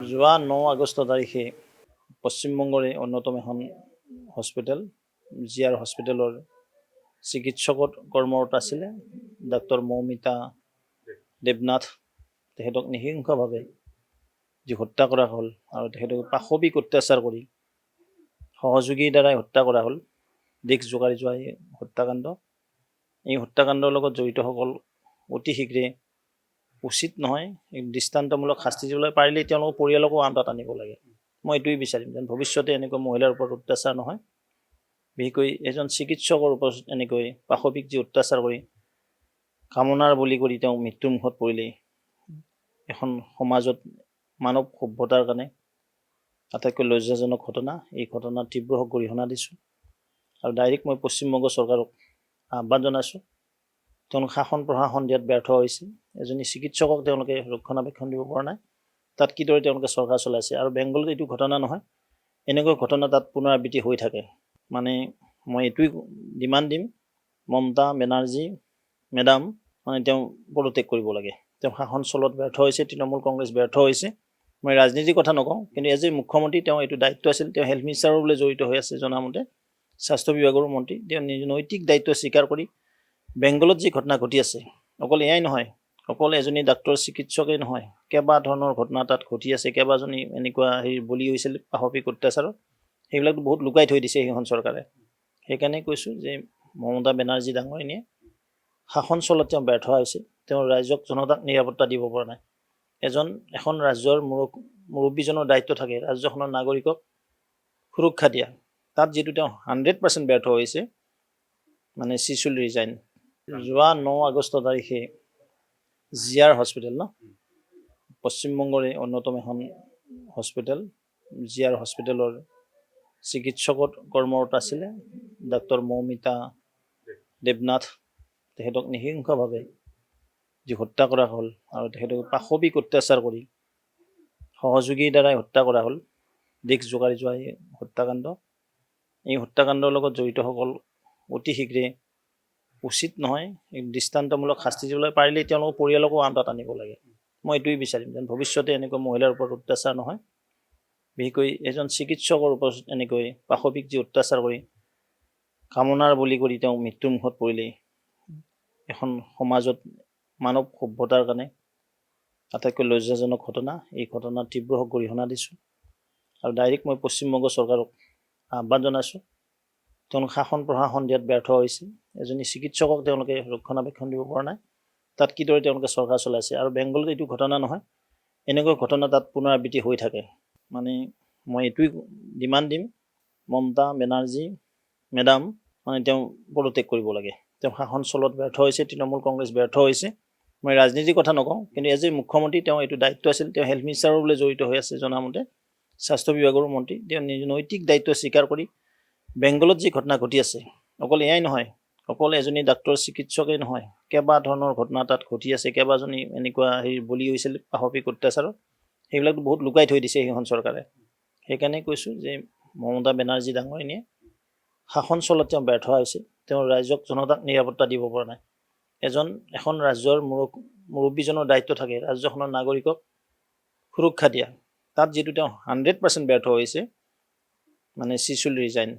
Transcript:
যোৱা 9 আগষ্ট তাৰিখে পশ্চিমবংগৰ অন্যতম এখন হস্পিটেল জিআৰ হস্পিটেলৰ চিকিৎসকত কৰ্মৰত আছিলে ডাক্তৰ মৌমিতা দেৱনাথ তেখেতক নিহিংসভাৱে যি হত্যা কৰা হ'ল আৰু তেখেতক পাশবিক অত্যাচাৰ কৰি সহযোগীৰ দ্বাৰাই হত্যা কৰা হ'ল। দেশ জোকাৰি যোৱা এই হত্যাকাণ্ড, এই হত্যাকাণ্ডৰ লগত জড়িতসকল অতি শীঘ্ৰে উচিত নহয়, দৃষ্টান্তমূলক শাস্তি দিবলৈ পাৰিলে তেওঁলোকৰ পৰিয়ালকো আনতাত আনিব লাগে। মই এইটোৱেই বিচাৰিম যেন ভৱিষ্যতে এনেকুৱা মহিলাৰ ওপৰত অত্যাচাৰ নহয়, বিশেষকৈ এজন চিকিৎসকৰ ওপৰত এনেকৈ পাশবিক যি অত্যাচাৰ কৰি কামনাৰ বলি কৰি তেওঁ মৃত্যুৰ মুখত পৰিলে এখন সমাজত মানৱ সভ্যতাৰ কাৰণে আটাইতকৈ লজ্জাজনক ঘটনা। এই ঘটনাৰ তীব্ৰ গৰিহণা দিছোঁ আৰু ডাইৰেক্ট মই পশ্চিমবংগ চৰকাৰক আহ্বান জনাইছোঁ, তেওঁলোক শাসন প্ৰশাসন দিয়াত ব্যৰ্থ হৈছে। এজনী চিকিৎসকক তেওঁলোকে ৰক্ষণাবেক্ষণ দিব পৰা নাই, তাত কিদৰে তেওঁলোকে চৰকাৰ চলাইছে। আৰু বেংগলত এইটো ঘটনা নহয়, এনেকুৱা ঘটনা তাত পুনৰাবৃত্তি হৈ থাকে। মানে মই এইটোৱেই ডিমাণ্ড দিম, মমতা বেনাৰ্জী মেডাম তেওঁ পদত্যাগ কৰিব লাগে। তেওঁ শাসন চলোৱাত ব্যৰ্থ হৈছে, তৃণমূল কংগ্ৰেছ ব্যৰ্থ হৈছে। মই ৰাজনীতিৰ কথা নকওঁ, কিন্তু এজ এ মুখ্যমন্ত্ৰী তেওঁ এইটো দায়িত্ব আছিল। তেওঁ হেল্থ মিনিষ্টাৰৰ বোলে জড়িত হৈ আছে জনামতে, স্বাস্থ্য বিভাগৰো মন্ত্ৰী। তেওঁ নৈতিক দায়িত্ব স্বীকাৰ কৰি বেংগলত যি ঘটনা ঘটি আছে, অকল এয়াই নহয়, অকল এজনী ডাক্তৰ চিকিৎসকেই নহয়, কেইবা ধৰণৰ ঘটনা তাত ঘটি আছে। কেইবাজনী এনেকুৱা বলি হৈছিল পাশবিক অত্যাচাৰত, সেইবিলাকতো বহুত লুকাই থৈ দিছে সেইখন চৰকাৰে। সেইকাৰণে কৈছোঁ যে মমতা বেনাৰ্জী ডাঙৰীয়ানীয়ে শাসন চলোৱাত তেওঁ ব্যৰ্থ হৈছে। তেওঁ ৰাইজক জনতাক নিৰাপত্তা দিব পৰা নাই। এখন ৰাজ্যৰ মুৰব্বীজনৰ দায়িত্ব থাকে ৰাজ্যখনৰ নাগৰিকক সুৰক্ষা দিয়া, তাত যিটো তেওঁ 100% ব্যৰ্থ হৈছে, মানে she should resign। যোৱা 9 আগষ্ট তাৰিখে জিআৰ হস্পিটেল পশ্চিমবংগৰ অন্যতম এখন হস্পিটেল জিআৰ হস্পিটেলৰ চিকিৎসকত কৰ্মৰত আছিলে ডাক্তৰ মৌমিতা দেৱনাথ তেখেতক নিহিংসভাৱে যি হত্যা কৰা হ'ল আৰু তেখেতক পাশবিক অত্যাচাৰ কৰি সহযোগীৰ দ্বাৰাই হত্যা কৰা হ'ল। দেশ জোকাৰি যোৱা এই হত্যাকাণ্ড, এই হত্যাকাণ্ডৰ লগত জড়িতসকল অতি শীঘ্ৰে উচিত নহয়, দৃষ্টান্তমূলক শাস্তি দিবলৈ পাৰিলে তেওঁলোকৰ পৰিয়ালকো আনতাত আনিব লাগে। মই এইটোৱেই বিচাৰিম যেন ভৱিষ্যতে এনেকুৱা মহিলাৰ ওপৰত অত্যাচাৰ নহয়, বিশেষকৈ এজন চিকিৎসকৰ ওপৰত এনেকৈ পাশবিক যি অত্যাচাৰ কৰি কামনাৰ বলি কৰি তেওঁ মৃত্যুৰ মুখত পৰিলে এখন সমাজত মানৱ সভ্যতাৰ কাৰণে আটাইতকৈ লজ্জাজনক ঘটনা। এই ঘটনাৰ তীব্ৰ গৰিহণা দিছোঁ আৰু ডাইৰেক্ট মই পশ্চিমবংগ চৰকাৰক আহ্বান জনাইছোঁ, তেওঁলোক শাসন প্ৰশাসন দিয়াত ব্যৰ্থ হৈছে। এজনী চিকিৎসকক তেওঁলোকে ৰক্ষণাবেক্ষণ দিব পৰা নাই, তাত কিদৰে তেওঁলোকে চৰকাৰ চলাইছে। আৰু বেংগলত এইটো ঘটনা নহয়, এনেকুৱা ঘটনা তাত পুনৰাবৃত্তি হৈ থাকে। মানে মই এইটোৱেই ডিমাণ্ড দিম, মমতা বেনাৰ্জী মেডাম তেওঁ পদত্যাগ কৰিব লাগে। তেওঁ শাসন চলোৱাত ব্যৰ্থ হৈছে, তৃণমূল কংগ্ৰেছ ব্যৰ্থ হৈছে। মই ৰাজনীতিৰ কথা নকওঁ, কিন্তু এজ এ মুখ্যমন্ত্ৰী তেওঁ এইটো দায়িত্ব আছিল। তেওঁ হেল্থ মিনিষ্টাৰৰ বোলে জড়িত হৈ আছে জনামতে, স্বাস্থ্য বিভাগৰো মন্ত্ৰী। তেওঁ নৈতিক দায়িত্ব স্বীকাৰ কৰি বেংগলত যি ঘটনা ঘটি আছে, অকল এয়াই নহয়, অকল এজনী ডাক্তৰ চিকিৎসকেই নহয়, কেইবা ধৰণৰ ঘটনা তাত ঘটি আছে। কেইবাজনী এনেকুৱা বলি হৈছিল পাশবিক অত্যাচাৰত, সেইবিলাকতো বহুত লুকাই থৈ দিছে সেইখন চৰকাৰে। সেইকাৰণে কৈছোঁ যে মমতা বেনাৰ্জী ডাঙৰীয়ানীয়ে শাসন চলোৱাত তেওঁ ব্যৰ্থ হৈছে। তেওঁ ৰাইজক জনতাক নিৰাপত্তা দিব পৰা নাই। এখন ৰাজ্যৰ মুৰব্বীজনৰ দায়িত্ব থাকে ৰাজ্যখনৰ নাগৰিকক সুৰক্ষা দিয়া, তাত যিটো তেওঁ 100% ব্যৰ্থ হৈছে, মানে she should resign।